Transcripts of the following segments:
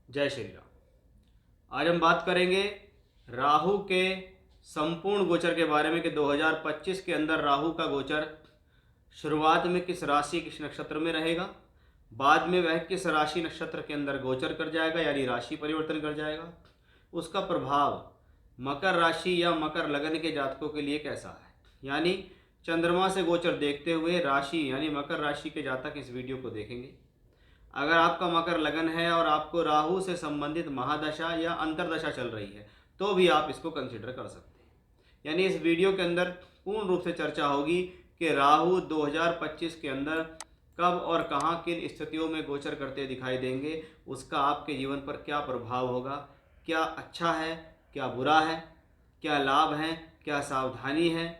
जय श्री राम। आज हम बात करेंगे राहु के संपूर्ण गोचर के बारे में कि 2025 के अंदर राहु का गोचर शुरुआत में किस राशि किस नक्षत्र में रहेगा, बाद में वह किस राशि नक्षत्र के अंदर गोचर कर जाएगा यानी राशि परिवर्तन कर जाएगा, उसका प्रभाव मकर राशि या मकर लगन के जातकों के लिए कैसा है। यानी चंद्रमा से गोचर देखते हुए राशि यानी मकर राशि के जातक इस वीडियो को देखेंगे। अगर आपका मकर लगन है और आपको राहु से संबंधित महादशा या अंतरदशा चल रही है तो भी आप इसको कंसिडर कर सकते हैं। यानी इस वीडियो के अंदर पूर्ण रूप से चर्चा होगी कि राहु 2025 के अंदर कब और कहां किन स्थितियों में गोचर करते दिखाई देंगे, उसका आपके जीवन पर क्या प्रभाव होगा, क्या अच्छा है क्या बुरा है, क्या लाभ है क्या सावधानी है,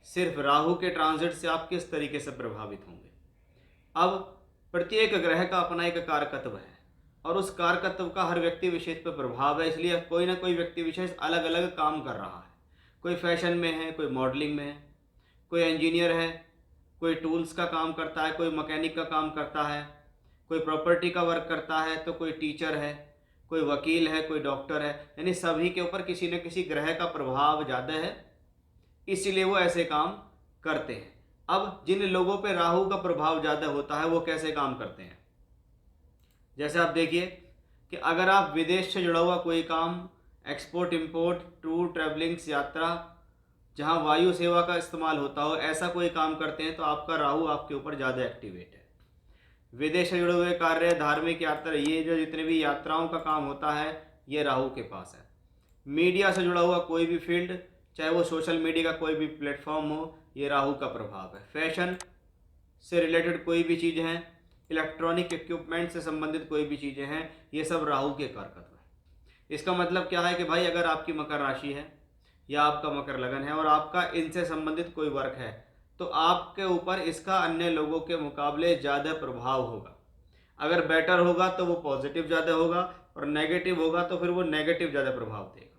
सिर्फ राहु के ट्रांजिट से आप किस तरीके से प्रभावित होंगे। अब प्रत्येक ग्रह का अपना एक कारकत्व है और उस कारकत्व का हर व्यक्ति विशेष पर प्रभाव है, इसलिए कोई ना कोई व्यक्ति विशेष अलग अलग काम कर रहा है। कोई फैशन में है, कोई मॉडलिंग में है, कोई इंजीनियर है, कोई टूल्स का काम करता है, कोई मैकेनिक का काम करता है, कोई प्रॉपर्टी का वर्क करता है, तो कोई टीचर है, कोई वकील है, कोई डॉक्टर है। यानी सभी के ऊपर किसी न किसी ग्रह का प्रभाव ज़्यादा है, इसीलिए वो ऐसे काम करते हैं। अब जिन लोगों पे राहु का प्रभाव ज़्यादा होता है वो कैसे काम करते हैं, जैसे आप देखिए कि अगर आप विदेश से जुड़ा हुआ कोई काम, एक्सपोर्ट इंपोर्ट, टूर ट्रैवलिंग्स यात्रा, जहां वायु सेवा का इस्तेमाल होता हो, ऐसा कोई काम करते हैं तो आपका राहु आपके ऊपर ज़्यादा एक्टिवेट है। विदेश से जुड़े हुए कार्य, धार्मिक यात्रा, ये जो जितने भी यात्राओं का काम होता है ये राहु के पास है। मीडिया से जुड़ा हुआ कोई भी फील्ड, चाहे वो सोशल मीडिया का कोई भी प्लेटफॉर्म हो, ये राहु का प्रभाव है। फैशन से रिलेटेड कोई भी चीज़ हैं, इलेक्ट्रॉनिक इक्विपमेंट से संबंधित कोई भी चीज़ें हैं, ये सब राहु के कारकत्व है। इसका मतलब क्या है कि भाई अगर आपकी मकर राशि है या आपका मकर लगन है और आपका इनसे संबंधित कोई वर्क है तो आपके ऊपर इसका अन्य लोगों के मुकाबले ज़्यादा प्रभाव होगा। अगर बेटर होगा तो वो पॉजिटिव ज़्यादा होगा और नेगेटिव होगा तो फिर वो नेगेटिव ज़्यादा प्रभाव देगा।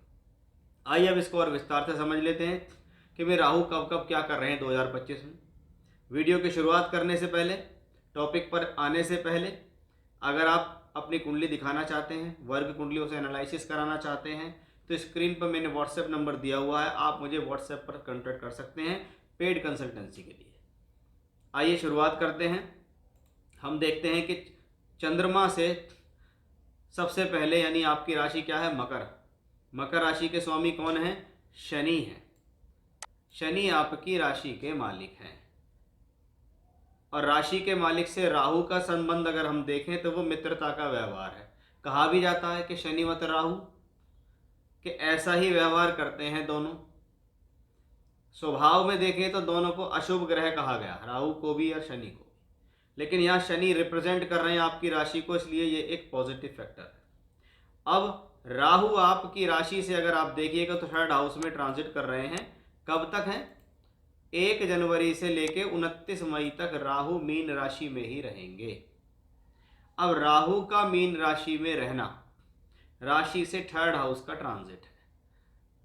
आइए अब इसको और विस्तार से समझ लेते हैं कि वे राहु कब कब क्या कर रहे हैं 2025 में। वीडियो की शुरुआत करने से पहले, टॉपिक पर आने से पहले, अगर आप अपनी कुंडली दिखाना चाहते हैं, वर्ग कुंडलियों से एनालिसिस कराना चाहते हैं तो स्क्रीन पर मैंने व्हाट्सएप नंबर दिया हुआ है, आप मुझे व्हाट्सएप पर कॉन्टैक्ट कर सकते हैं पेड कंसल्टेंसी के लिए। आइए शुरुआत करते हैं। हम देखते हैं कि चंद्रमा से सबसे पहले, यानी आपकी राशि क्या है, मकर। मकर राशि के स्वामी कौन है, शनि है। शनि आपकी राशि के मालिक हैं और राशि के मालिक से राहु का संबंध अगर हम देखें तो वो मित्रता का व्यवहार है। कहा भी जाता है कि शनि मत राहु, कि ऐसा ही व्यवहार करते हैं दोनों। स्वभाव में देखें तो दोनों को अशुभ ग्रह कहा गया, राहु को भी और शनि को भी, लेकिन यहाँ शनि रिप्रेजेंट कर रहे हैं आपकी राशि को, इसलिए ये एक पॉजिटिव फैक्टर है। अब राहु आपकी राशि से अगर आप देखिएगा तो थर्ड हाउस में ट्रांजिट कर रहे हैं। कब तक है, 1 जनवरी से लेके 29 मई तक राहु मीन राशि में ही रहेंगे। अब राहु का मीन राशि में रहना, राशि से थर्ड हाउस का ट्रांजिट है।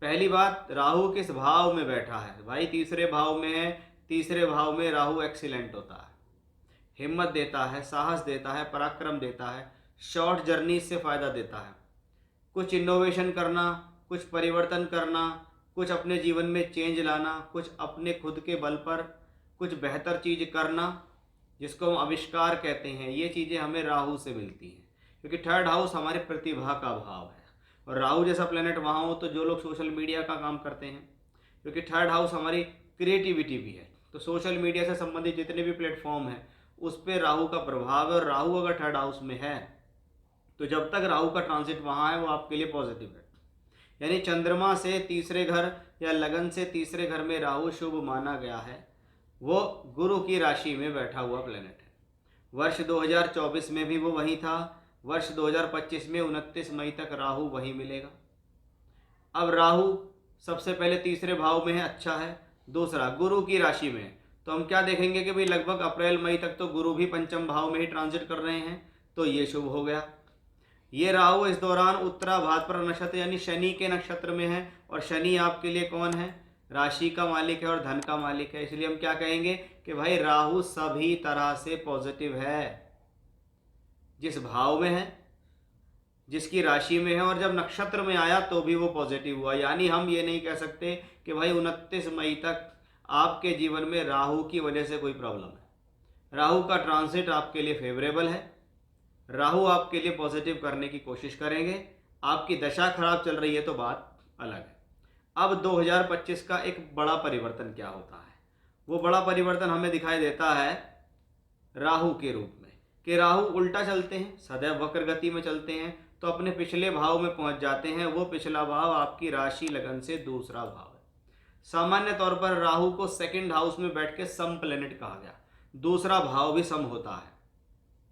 पहली बात, राहु किस भाव में बैठा है, भाई तीसरे भाव में है। तीसरे भाव में राहु एक्सीलेंट होता है, हिम्मत देता है, साहस देता है, पराक्रम देता है, शॉर्ट जर्नी से फ़ायदा देता है। कुछ इनोवेशन करना, कुछ परिवर्तन करना, कुछ अपने जीवन में चेंज लाना, कुछ अपने खुद के बल पर कुछ बेहतर चीज़ करना, जिसको हम आविष्कार कहते हैं, ये चीज़ें हमें राहु से मिलती हैं। क्योंकि थर्ड हाउस हमारे प्रतिभा का भाव है और राहु जैसा प्लेनेट वहाँ हो तो जो लोग सोशल मीडिया का काम करते हैं, क्योंकि थर्ड हाउस हमारी क्रिएटिविटी भी है, तो सोशल मीडिया से संबंधित जितने भी प्लेटफॉर्म हैं उस पर राहु का प्रभाव है। और राहु अगर थर्ड हाउस में है तो जब तक राहु का ट्रांजिट वहाँ है वो आपके लिए पॉजिटिव है। यानी चंद्रमा से तीसरे घर या लगन से तीसरे घर में राहु शुभ माना गया है, वो गुरु की राशि में बैठा हुआ प्लेनेट है। वर्ष 2024 में भी वो वहीं था, वर्ष 2025 में 29 मई तक राहु वहीं मिलेगा। अब राहु सबसे पहले तीसरे भाव में है, अच्छा है। दूसरा, गुरु की राशि में, तो हम क्या देखेंगे कि भाई लगभग अप्रैल मई तक तो गुरु भी पंचम भाव में ही ट्रांजिट कर रहे हैं, तो ये शुभ हो गया। ये राहु इस दौरान उत्तरा भाद्रपद नक्षत्र यानी शनि के नक्षत्र में है और शनि आपके लिए कौन है, राशि का मालिक है और धन का मालिक है। इसलिए हम क्या कहेंगे कि भाई राहु सभी तरह से पॉजिटिव है। जिस भाव में है जिसकी राशि में है, और जब नक्षत्र में आया तो भी वो पॉजिटिव हुआ। यानी हम ये नहीं कह सकते कि भाई 29 मई तक आपके जीवन में राहु की वजह से कोई प्रॉब्लम है। राहु का ट्रांसिट आपके लिए फेवरेबल है, राहु आपके लिए पॉजिटिव करने की कोशिश करेंगे। आपकी दशा खराब चल रही है तो बात अलग है। अब 2025 का एक बड़ा परिवर्तन क्या होता है, वो बड़ा परिवर्तन हमें दिखाई देता है राहु के रूप में, कि राहु उल्टा चलते हैं, सदैव वक्र गति में चलते हैं, तो अपने पिछले भाव में पहुंच जाते हैं। वो पिछला भाव आपकी राशि लगन से दूसरा भाव है। सामान्य तौर पर राहु को सेकंड हाउस में बैठ के सम प्लेनेट कहा गया, दूसरा भाव भी सम होता है,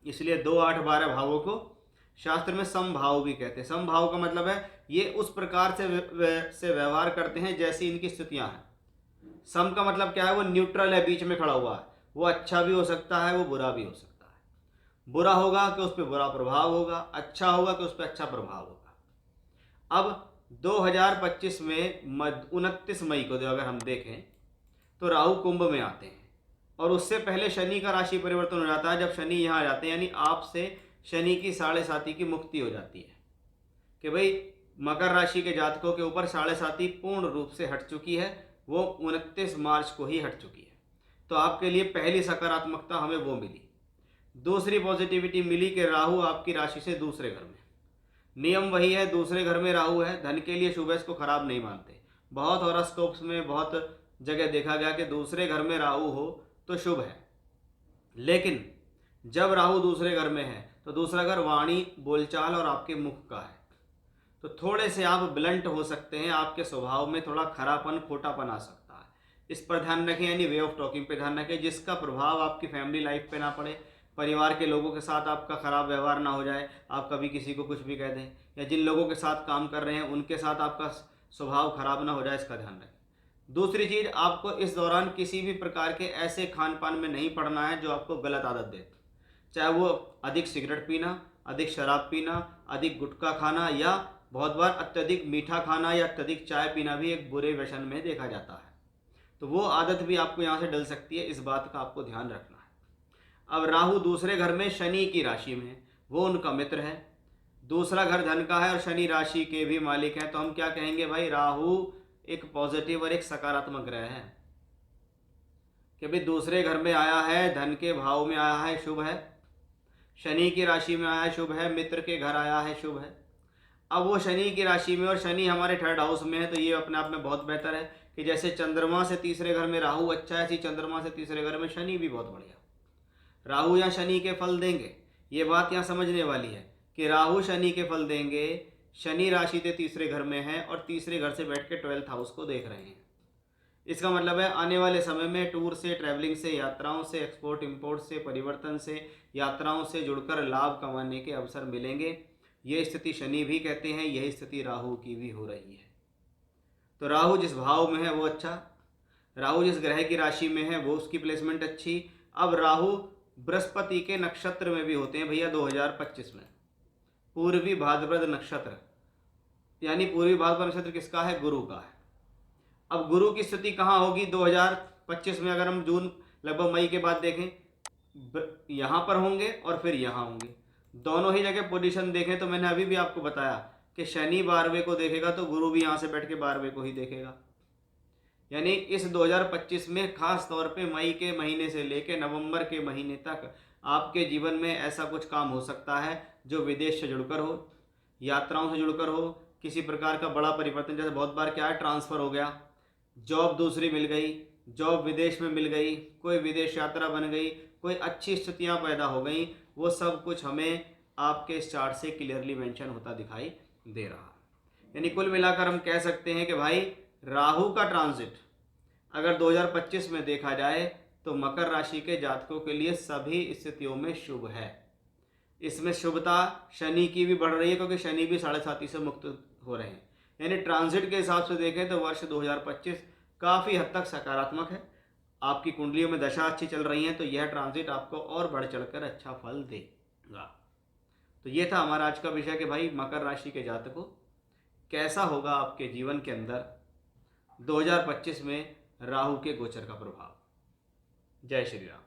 इसलिए 2, 8, 12 भावों को शास्त्र में सम भाव भी कहते हैं। सम भाव का मतलब है ये उस प्रकार से व्यवहार करते हैं जैसी इनकी स्थितियां हैं। सम का मतलब क्या है, वो न्यूट्रल है, बीच में खड़ा हुआ है। वो अच्छा भी हो सकता है, वो बुरा भी हो सकता है। बुरा होगा कि उस पर बुरा प्रभाव होगा, अच्छा होगा कि उस पर अच्छा प्रभाव होगा। अब 2025 में 29 मई को अगर हम देखें तो राहु कुंभ में आते हैं, और उससे पहले शनि का राशि परिवर्तन हो जाता है। जब शनि यहाँ आ जाते हैं यानी आपसे शनि की 7.5 की मुक्ति हो जाती है, कि भाई मकर राशि के जातकों के ऊपर 7.5 पूर्ण रूप से हट चुकी है, वो 29 मार्च को ही हट चुकी है। तो आपके लिए पहली सकारात्मकता हमें वो मिली। दूसरी पॉजिटिविटी मिली कि राहु आपकी राशि से दूसरे घर में, नियम वही है, दूसरे घर में राहु है, धन के लिए शुभ है, इसको खराब नहीं मानते। बहुत हॉरोस्कोप्स में बहुत जगह देखा गया कि दूसरे घर में राहु हो तो शुभ है, लेकिन जब राहु दूसरे घर में है तो दूसरा घर वाणी, बोलचाल और आपके मुख का है, तो थोड़े से आप ब्लंट हो सकते हैं, आपके स्वभाव में थोड़ा खरापन, खोटापन आ सकता है। इस पर ध्यान रखें, यानी वे ऑफ टॉकिंग पे ध्यान रखें, जिसका प्रभाव आपकी फैमिली लाइफ पे ना पड़े, परिवार के लोगों के साथ आपका खराब व्यवहार ना हो जाए, आप कभी किसी को कुछ भी कह दें, या जिन लोगों के साथ काम कर रहे हैं उनके साथ आपका स्वभाव खराब ना हो जाए, इसका ध्यान रखें। दूसरी चीज़, आपको इस दौरान किसी भी प्रकार के ऐसे खान पान में नहीं पड़ना है जो आपको गलत आदत दे, चाहे वो अधिक सिगरेट पीना, अधिक शराब पीना, अधिक गुटखा खाना, या बहुत बार अत्यधिक मीठा खाना या अत्यधिक चाय पीना भी एक बुरे व्यसन में देखा जाता है। तो वो आदत भी आपको यहाँ से डल सकती है, इस बात का आपको ध्यान रखना है। अब राहु दूसरे घर में शनि की राशि में, वो उनका मित्र है, दूसरा घर धन का है और शनि राशि के भी मालिक हैं, तो हम क्या कहेंगे भाई, राहु एक पॉजिटिव और एक सकारात्मक ग्रह है, कि भाई दूसरे घर में आया है, धन के भाव में आया है, शुभ है, शनि की राशि में आया है, शुभ है, मित्र के घर आया है, शुभ है। अब वो शनि की राशि में और शनि हमारे थर्ड हाउस में है, तो ये अपने आप में बहुत बेहतर है कि जैसे चंद्रमा से तीसरे घर में राहु अच्छा है, ऐसी चंद्रमा से तीसरे घर में शनि भी बहुत बढ़िया। राहु या शनि के फल देंगे, ये बात यहाँ समझने वाली है कि राहु शनि के फल देंगे। शनि राशि के तीसरे घर में है और तीसरे घर से बैठ के 12th हाउस को देख रहे हैं। इसका मतलब है आने वाले समय में टूर से, ट्रैवलिंग से, यात्राओं से, एक्सपोर्ट इंपोर्ट से, परिवर्तन से, यात्राओं से जुड़कर लाभ कमाने के अवसर मिलेंगे। ये स्थिति शनि भी कहते हैं, यही स्थिति राहु की भी हो रही है। तो राहु जिस भाव में है वो अच्छा, राहु जिस ग्रह की राशि में है वो उसकी प्लेसमेंट अच्छी। अब राहु बृहस्पति के नक्षत्र में भी होते हैं भैया 2025 में, पूर्वी भाद्रपद नक्षत्र, यानी पूर्वी भाद्रपद नक्षत्र किसका है, गुरु का है। अब गुरु की स्थिति कहाँ होगी 2025 में, अगर हम जून लगभग मई के बाद देखें, यहाँ पर होंगे और फिर यहाँ होंगे, दोनों ही जगह पोजीशन देखें। तो मैंने अभी भी आपको बताया कि शनि 12वें को देखेगा तो गुरु भी यहाँ से बैठ के 12वें को ही देखेगा। यानी इस 2025 में खास तौर पे मई के महीने से लेके नवंबर के महीने तक आपके जीवन में ऐसा कुछ काम हो सकता है जो विदेश से जुड़कर हो, यात्राओं से जुड़कर हो, किसी प्रकार का बड़ा परिवर्तन। जैसे बहुत बार क्या है, ट्रांसफ़र हो गया, जॉब दूसरी मिल गई, जॉब विदेश में मिल गई, कोई विदेश यात्रा बन गई, कोई अच्छी स्थितियां पैदा हो गई, वो सब कुछ हमें आपके इस चार्ट से क्लियरली मेंशन होता दिखाई दे रहा है। यानी कुल मिलाकर हम कह सकते हैं कि भाई राहु का ट्रांजिट अगर 2025 में देखा जाए तो मकर राशि के जातकों के लिए सभी स्थितियों में शुभ है। इसमें शुभता शनि की भी बढ़ रही है क्योंकि शनि भी 7.5 से मुक्त हो रहे हैं। यानी ट्रांजिट के हिसाब से देखें तो वर्ष 2025 काफ़ी हद तक सकारात्मक है। आपकी कुंडलियों में दशा अच्छी चल रही है तो यह ट्रांजिट आपको और बढ़ चढ़कर अच्छा फल देगा। तो ये था हमारा आज का विषय कि भाई मकर राशि के जातकों कैसा होगा आपके जीवन के अंदर 2025 में राहु के गोचर का प्रभाव। जय श्री राम।